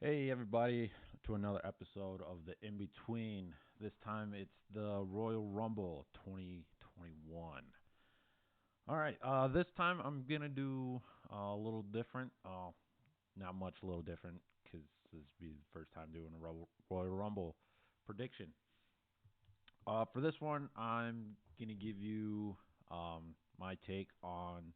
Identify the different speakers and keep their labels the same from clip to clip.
Speaker 1: Hey everybody, to another episode of the In Between. This time it's the Royal Rumble 2021. All right, this time I'm gonna do a little different. Not much, a little different because this will be the first time doing a Royal Rumble prediction. For this one, I'm gonna give you my take on.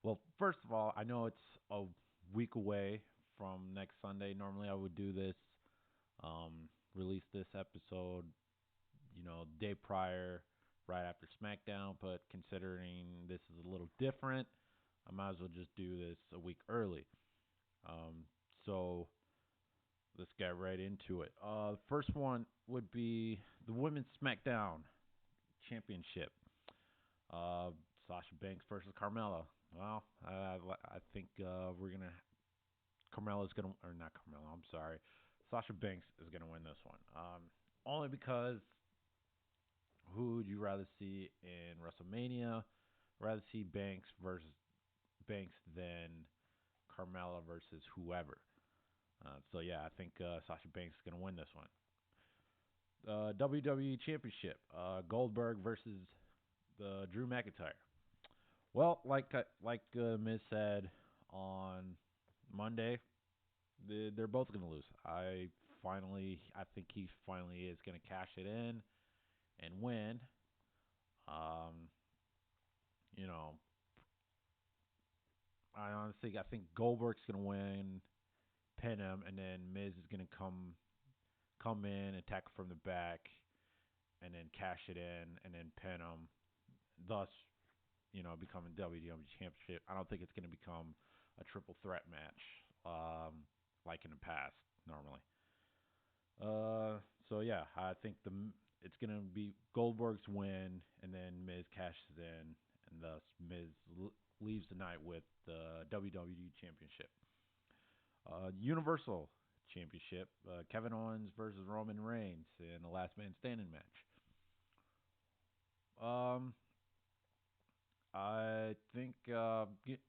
Speaker 1: Well, first of all, I know it's a week away from next Sunday. Normally, I would do this release this episode, day prior, right after SmackDown. But considering this is a little different, I might as well just do this a week early. So let's get right into it. The first one would be the Women's SmackDown Championship. Uh, Sasha Banks versus Carmella. Well, I think we're gonna Carmella's gonna, or not Carmella. I'm sorry, Sasha Banks is gonna win this one. Only because who would you rather see in WrestleMania? Rather see Banks versus Banks than Carmella versus whoever. So yeah, I think Sasha Banks is gonna win this one. WWE Championship, Goldberg versus the Drew McIntyre. Well, like Miz said on Monday, they're both going to lose. I think he finally is going to cash it in and win. Um, you know, I think Goldberg's going to win, pin him, and then Miz is going to come in, attack from the back, and then cash it in, and then pin him. Thus, becoming WWE Championship. I don't think it's going to become a triple threat match like in the past normally. So yeah, I think it's gonna be Goldberg's win, and then Miz cashes in, and thus Miz leaves the night with the WWE Championship. Universal Championship: Kevin Owens versus Roman Reigns in the Last Man Standing match. Um, I think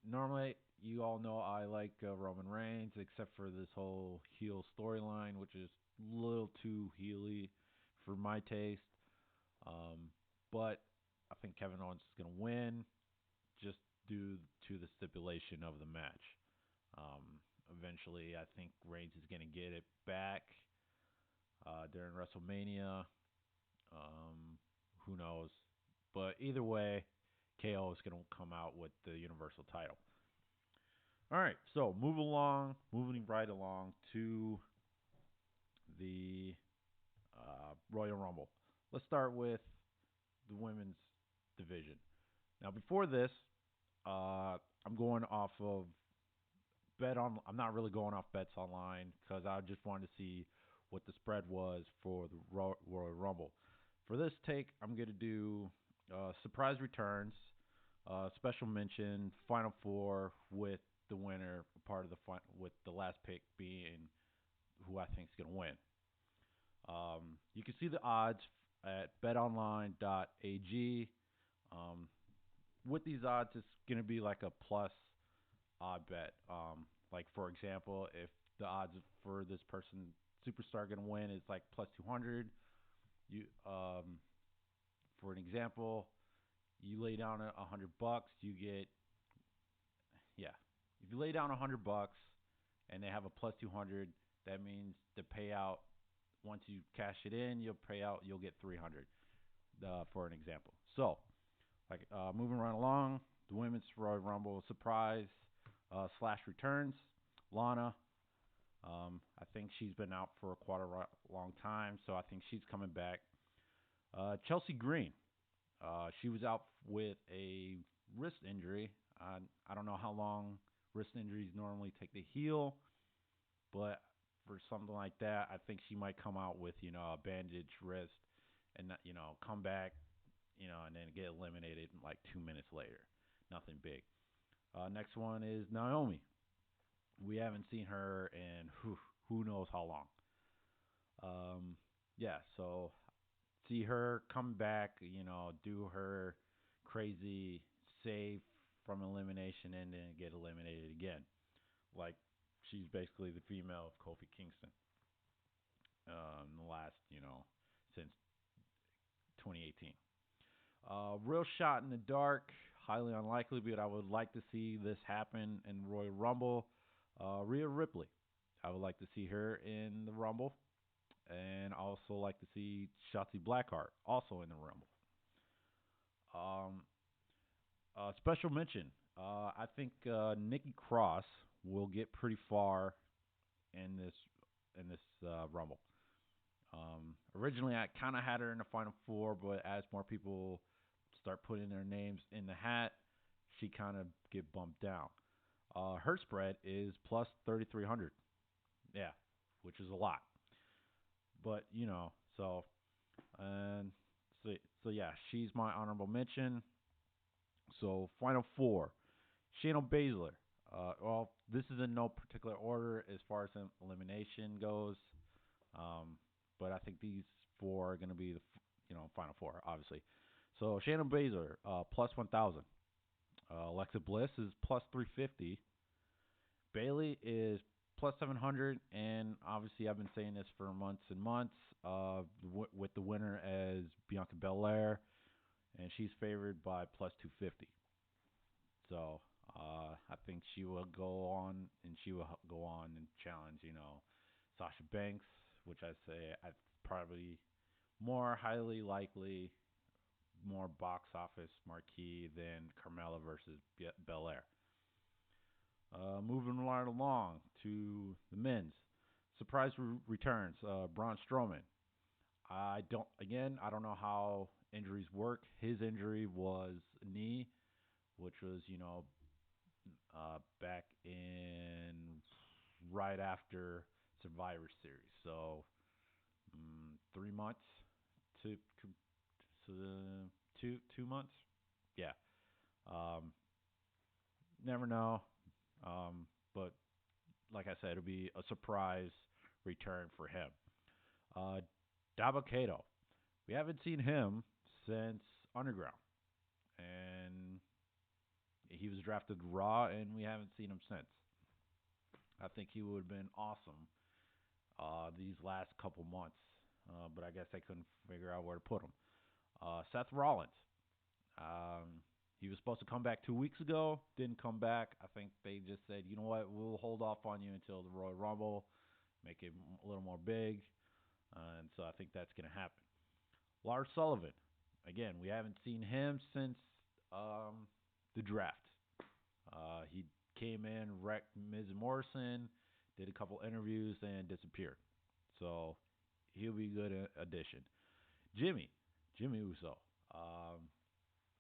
Speaker 1: normally you all know I like Roman Reigns, except for this whole heel storyline, which is a little too heely for my taste. Um, but I think Kevin Owens is going to win just due to the stipulation of the match. Um, Eventually, I think Reigns is going to get it back during WrestleMania. Um, who knows? But either way, KO is going to come out with the Universal title. All right, so moving right along to the Royal Rumble. Let's start with the women's division. Now, before this, I'm going off of bet on. I'm not really going off bets online because I just wanted to see what the spread was for the Royal Rumble. For this take, I'm going to do surprise returns, special mention, final four with the winner, part of with the last pick being who I think is going to win. You can see the odds at betonline.ag. Um, with these odds, it's going to be like a plus odd bet. Like for example, if the odds for this person superstar going to win is like plus 200, you for an example, you lay down $100, you get yeah. If you lay down $100 and they have a plus 200, that means the payout once you cash it in, you'll get 300 for an example. So, moving right along, the women's Royal Rumble surprise slash returns. Lana, I think she's been out for quite a long time, so I think she's coming back. Chelsea Green, she was out with a wrist injury. I don't know how long wrist injuries normally take to heal, but for something like that, I think she might come out with a bandaged wrist and come back, and then get eliminated like 2 minutes later. Nothing big. Next one is Naomi. We haven't seen her in who knows how long. Yeah, so see her come back, do her crazy save from elimination and then get eliminated again. Like She's basically the female of Kofi Kingston. In the last, since 2018. Real shot in the dark, highly unlikely, but I would like to see this happen in Royal Rumble. Rhea Ripley, I would like to see her in the Rumble, and also like to see Shotzi Blackheart also in the Rumble. Um, Special mention. I think Nikki Cross will get pretty far in this Rumble. Originally, I kind of had her in the final four, but as more people start putting their names in the hat, she kind of get bumped down. Her spread is plus 3,300. Yeah, which is a lot. But and so yeah, she's my honorable mention. So final four: Shayna Baszler. Well, this is in no particular order as far as elimination goes. Um, but I think these four are going to be the final four, obviously. So Shannon Baszler, plus 1,000. Alexa Bliss is plus 350. Bailey is plus 700, and obviously I've been saying this for months and months. With the winner as Bianca Belair, and she's favored by plus 250. So I think she will go on, and she will go on and challenge, Sasha Banks, which I say I probably more highly likely, more box office marquee than Carmella versus Belair. Moving right along to the men's surprise returns. Braun Strowman. I don't know how injuries work. His injury was a knee, which was back in right after Survivor Series. So 3 months to so 2 months. Yeah. Um, Never know. But like I said, it'll be a surprise return for him. Uh, Dabakato. We haven't seen him since Underground, and he was drafted Raw, and we haven't seen him since. I think he would have been awesome these last couple months, but I guess they couldn't figure out where to put him. Seth Rollins. Um, he was supposed to come back 2 weeks ago, didn't come back. I think they just said, you know what, we'll hold off on you until the Royal Rumble, make it a little more big, and so I think that's going to happen. Lars Sullivan. Again, we haven't seen him since the draft. He came in, wrecked Miz Morrison, did a couple interviews, and disappeared. So he'll be a good addition. Jimmy Uso.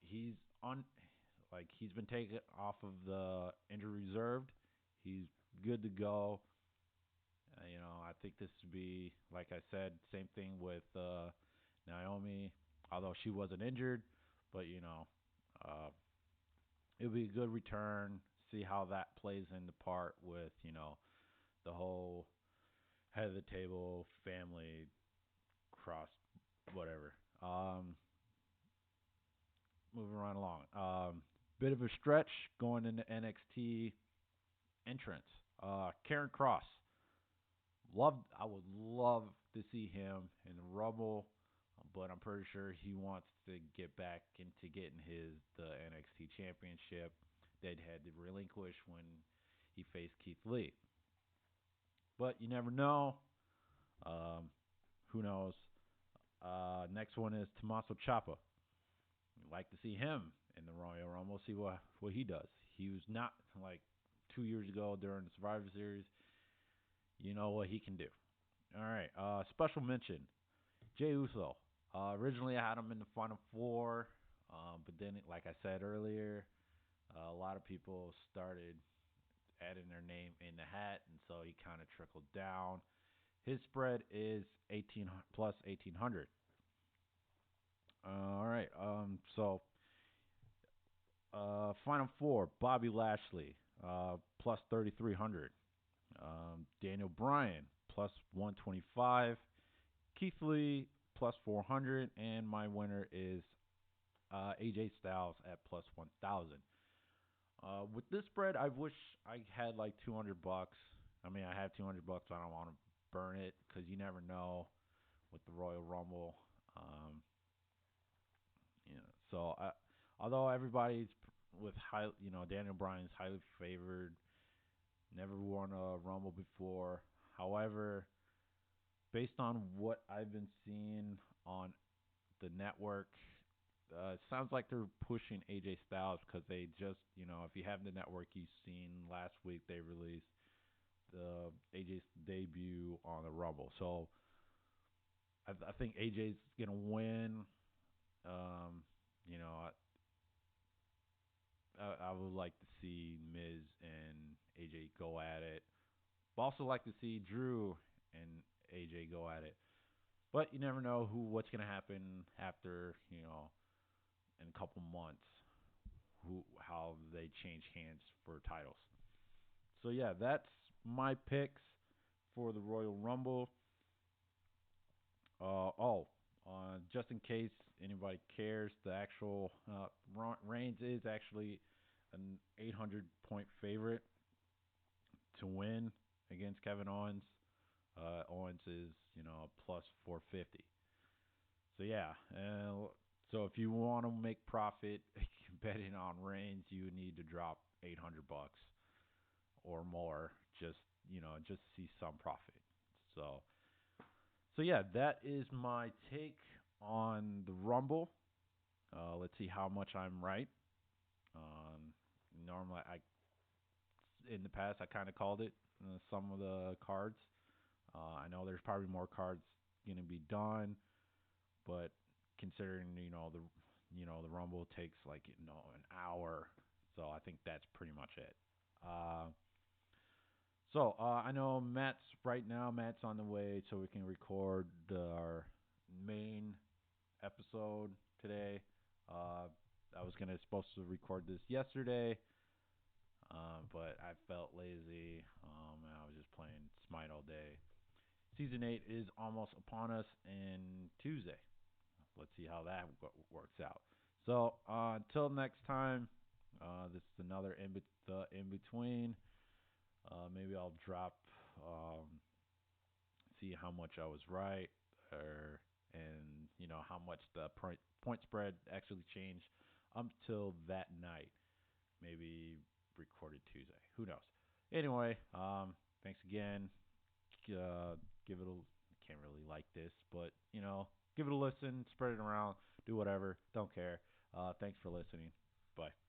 Speaker 1: He's on, he's been taken off of the injury reserved. He's good to go. I think this would be, like I said, same thing with Naomi, although she wasn't injured, but uh, it'll be a good return. See how that plays into part with the whole head of the table family cross whatever. Moving right along. Bit of a stretch going into NXT entrance. Karen Cross. I would love to see him in the Rumble, but I'm pretty sure he wants to get back into getting the NXT Championship that he had to relinquish when he faced Keith Lee. But you never know. Um, who knows? Next one is Tommaso Ciampa. We'd like to see him in the Royal Rumble. See what he does. He was not like 2 years ago during the Survivor Series. You know what he can do. All right. Special mention, Jey Uso. Originally, I had him in the final four, but then, like I said earlier, a lot of people started adding their name in the hat, and so he kind of trickled down. His spread is 18 plus 1,800. All right. Final four: Bobby Lashley, plus 3,300. Daniel Bryan, plus 125. Keith Lee, plus 400. And my winner is AJ Styles at plus 1,000. With this spread, I wish I had like $200. I mean, I have $200, but I don't want to burn it because you never know with the Royal Rumble. Um, so although everybody's with high, Daniel Bryan's highly favored, never won a Rumble before. However, based on what I've been seeing on the network, it sounds like they're pushing AJ Styles because they just, if you have the network, you've seen last week they released the AJ's debut on the Rumble. So I think AJ's gonna win. Um, you know, I would like to see Miz and AJ go at it. But also like to see Drew and AJ go at it. But you never know what's gonna happen after in a couple months. How they change hands for titles. So yeah, that's my picks for the Royal Rumble. Just in case anybody cares, the actual Reigns is actually an 800-point favorite to win against Kevin Owens. Owens is plus 450. So yeah, so if you want to make profit betting on Reigns, you need to drop $800 or more just see some profit. So yeah, that is my take on the Rumble. Let's see how much I'm right. Normally, in the past I kind of called it some of the cards. I know there's probably more cards going to be done, but considering the Rumble takes like an hour, so I think that's pretty much it. Uh, I know Matt's right now. Matt's on the way, so we can record our main episode today. Uh, I was supposed to record this yesterday, but I felt lazy. And I was just playing Smite all day. Season 8 is almost upon us, and Tuesday. Let's see how that works out. So until next time, this is another the in between. Maybe I'll drop, see how much I was right, and how much the point spread actually changed until that night. Maybe recorded Tuesday. Who knows? Anyway, thanks again. Give it a. I can't really like this, but give it a listen, spread it around, do whatever. Don't care. Thanks for listening. Bye.